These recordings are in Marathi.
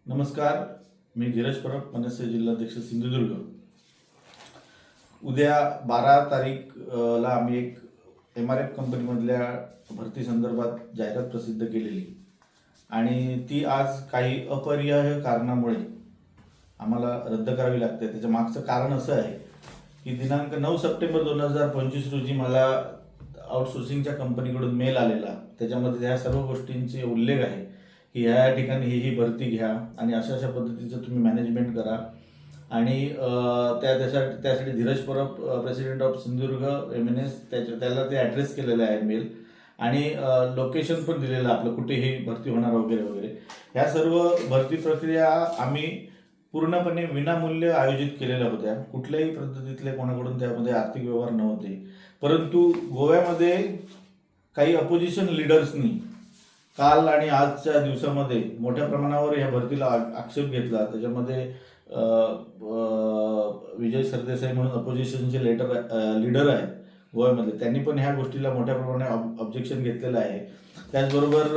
नमस्कार, मी धीरज परब, मनसे जिल्हाध्यक्ष सिंधुदुर्ग. उद्या 12 तारीखला आम्ही एक MRF कंपनीमधल्या भरती संदर्भात जाहिरात प्रसिद्ध केलेली आणि ती आज काही अपरिहार्य कारणामुळे आम्हाला रद्द करावी लागते. त्याच्या मागचं कारण असं आहे की दिनांक 9 सप्टेंबर 2025 रोजी मला आउटसोर्सिंगच्या कंपनीकडून मेल आलेला. त्याच्यामध्ये ह्या सर्व गोष्टींचे उल्लेख आहे की ह्या ठिकाणी ही भरती घ्या आणि अशा पद्धतीचं तुम्ही मॅनेजमेंट करा आणि त्यासाठी Dheeraj Parab, president of Sindhudurg MNS, त्याला ते ॲड्रेस केलेलं आहे मेल आणि लोकेशन पण दिलेलं आपलं कुठेही भरती होणार वगैरे वगैरे. ह्या सर्व भरती प्रक्रिया आम्ही पूर्णपणे विनामूल्य आयोजित केलेल्या होत्या. कुठल्याही पद्धतीतले कोणाकडून त्यामध्ये आर्थिक व्यवहार नव्हते. परंतु गोव्यामध्ये काही अपोजिशन लिडर्सनी काल आणि आजच्या दिवसामध्ये मोठ्या प्रमाणावर ह्या भरतीला आक्षेप घेतला. त्याच्यामध्ये विजय सरदेसाई म्हणून अपोजिशनचे लीडर आहेत गोव्यामध्ये, त्यांनी पण ह्या गोष्टीला मोठ्या प्रमाणात ऑब्जेक्शन घेतलेलं आहे. त्याचबरोबर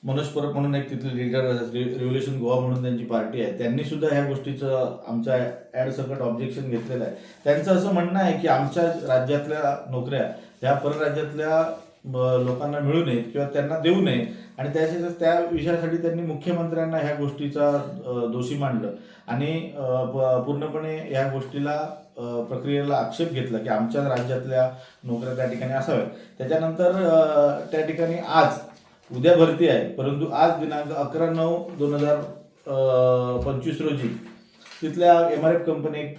मनोज परब म्हणून एक तिथले लीडर, रिव्होल्युशन गोवा म्हणून त्यांची पार्टी आहे, त्यांनी सुद्धा ह्या गोष्टीचं आमच्या ॲड सकट ऑब्जेक्शन घेतलेलं आहे. त्यांचं असं म्हणणं आहे की आमच्या राज्यातल्या नोकऱ्या ह्या परराज्यातल्या लोकांना मिळू नयेत किंवा त्यांना देऊ नये आणि त्या विषयासाठी त्यांनी मुख्यमंत्र्यांना ह्या गोष्टीचा दोषी मानलं आणि पूर्णपणे या गोष्टीला प्रक्रियेला आक्षेप घेतला की आमच्या राज्यातल्या नोकऱ्या त्या ठिकाणी असाव्यात. त्याच्यानंतर त्या ठिकाणी उद्या भरती आहे, परंतु आज दिनांक 11/9/2025 रोजी तिथल्या MRF कंपनी एक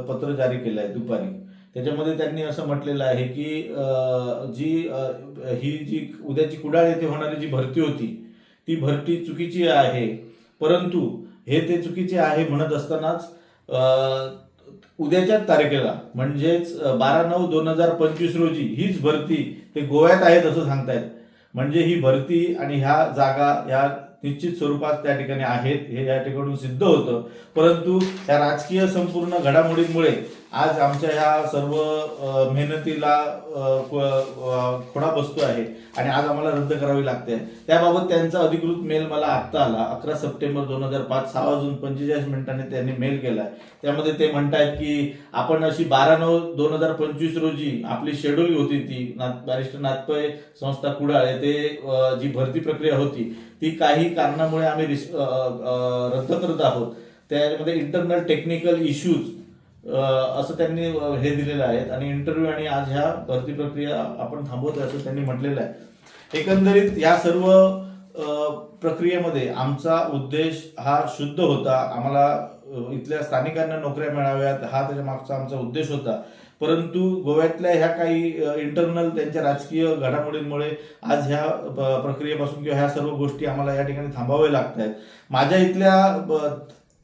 पत्र जारी केलं आहे दुपारी. त्याच्यामध्ये त्यांनी असं म्हटलेलं आहे की जी उद्याची कुडाळ येथे होणारी जी भरती होती ती भरती चुकीची आहे. परंतु ते चुकीचे आहे म्हणत असतानाच उद्याच्याच तारखेला म्हणजेच 12/9/2025 रोजी हीच भरती ते गोव्यात आहेत असं सांगतायत. म्हणजे ही भरती आणि ह्या जागा ह्या निश्चित स्वरूपात त्या ठिकाणी आहेत हे या ठिकाणून सिद्ध होतं. परंतु या राजकीय संपूर्ण घडामोडींमुळे आज आमच्या ह्या सर्व मेहनतीला खोडा बसतो आहे आणि आज आम्हाला रद्द करावी लागते. त्याबाबत त्यांचा अधिकृत मेल मला आत्ता आला. 11 सप्टेंबर 2005 6:45 त्यांनी मेल केला. त्यामध्ये ते म्हणतायत की आपण अशी 12/9/2025 रोजी आपली शेड्यूल होती ती बॅरिस्टर नाथपै संस्था कुडाळ येथे जी भरती प्रक्रिया होती ती काही कारणामुळे आम्ही रद्द करत आहोत. त्यामध्ये इंटरनल टेक्निकल इश्यूज असं त्यांनी हे दिलेलं आहे आणि इंटरव्ह्यू आणि आज ह्या भरती प्रक्रिया आपण थांबवतोय असं त्यांनी म्हटलेलं आहे. एकंदरीत या सर्व प्रक्रियेमध्ये आमचा उद्देश हा शुद्ध होता. आम्हाला इथल्या स्थानिकांना नोकऱ्या मिळाव्यात हा त्याच्या मागचा आमचा उद्देश होता. परंतु गोव्यातल्या ह्या काही इंटरनल त्यांच्या राजकीय घडामोडींमुळे आज ह्या प्रक्रियेपासून किंवा ह्या सर्व गोष्टी आम्हाला या ठिकाणी थांबाव्या लागत आहेत. माझ्या इथल्या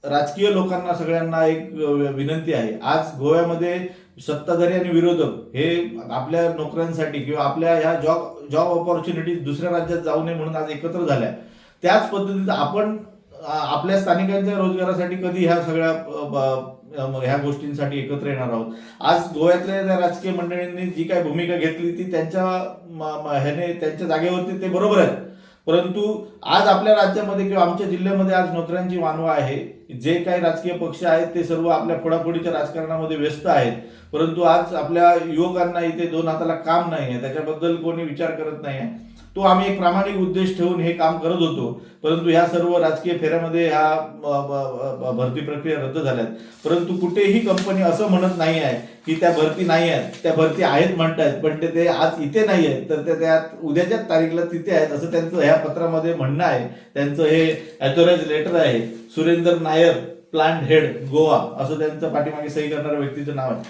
राजकीय लोकांना सगळ्यांना एक विनंती आहे. आज गोव्यामध्ये सत्ताधारी आणि विरोधक हे आपल्या नोकऱ्यांसाठी किंवा आपल्या ह्या जॉब ऑपॉर्च्युनिटीज दुसऱ्या राज्यात जाऊ नये म्हणून आज एकत्र झाल्या. त्याच पद्धतीत आपण आपल्या स्थानिकांच्या रोजगारासाठी कधी ह्या सगळ्या ह्या गोष्टींसाठी एकत्र येणार आहोत. आज गोव्यातल्या त्या राजकीय मंडळींनी जी काही भूमिका घेतली ती त्यांच्या जागेवरती ते बरोबर आहे. परंतु आज आपल्या राज्यामध्ये किंवा आमच्या जिल्ह्यामध्ये आज नोकऱ्यांची वानवा आहे. जे काही राजकीय पक्ष आहेत ते सर्व आपल्या फोडाफोडीच्या राजकारणामध्ये व्यस्त आहेत. परंतु आज आपल्या युवकांना इथे दोन हाताला काम नाही आहे, त्याच्याबद्दल कोणी विचार करत नाही आहे. तो आम्ही एक प्रामाणिक उद्देश ठेवून हे काम करत होतो. परंतु ह्या सर्व राजकीय फेऱ्यामध्ये ह्या भरती प्रक्रिया रद्द झाल्यात. परंतु कुठेही कंपनी असं म्हणत नाही आहे की त्या भरती नाही आहेत. त्या भरती आहेत म्हणतायत, पण ते आज इथे नाही आहेत, तर त्या उद्याच्याच तारीखला तिथे आहेत असं त्यांचं ह्या पत्रामध्ये म्हणणं आहे. त्यांचं हे ऑथोराइज लेटर आहे. सुरेंद्र नायर, प्लांट हेड, गोवा असं त्यांचं पाठीमागे सही करणाऱ्या व्यक्तीचं नाव आहे.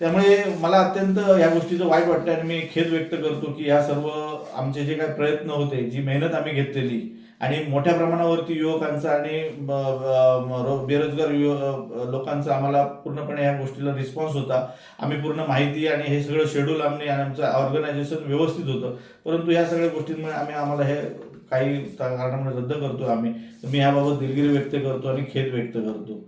त्यामुळे मला अत्यंत या गोष्टीचं वाईट वाटतं आणि मी खेद व्यक्त करतो की ह्या सर्व आमचे जे काही प्रयत्न होते, जी मेहनत आम्ही घेतलेली आणि मोठ्या प्रमाणावरती युवकांचा आणि बेरोजगार लोकांचा आम्हाला पूर्णपणे ह्या गोष्टीला रिस्पॉन्स होता. आम्ही पूर्ण माहिती आणि हे सगळं शेड्यूल आणि आमचं ऑर्गनायझेशन व्यवस्थित होतं. परंतु ह्या सगळ्या गोष्टींमुळे आम्हाला हे काही कारणामुळे रद्द करतो. मी ह्याबाबत दिलगिरी व्यक्त करतो आणि खेद व्यक्त करतो.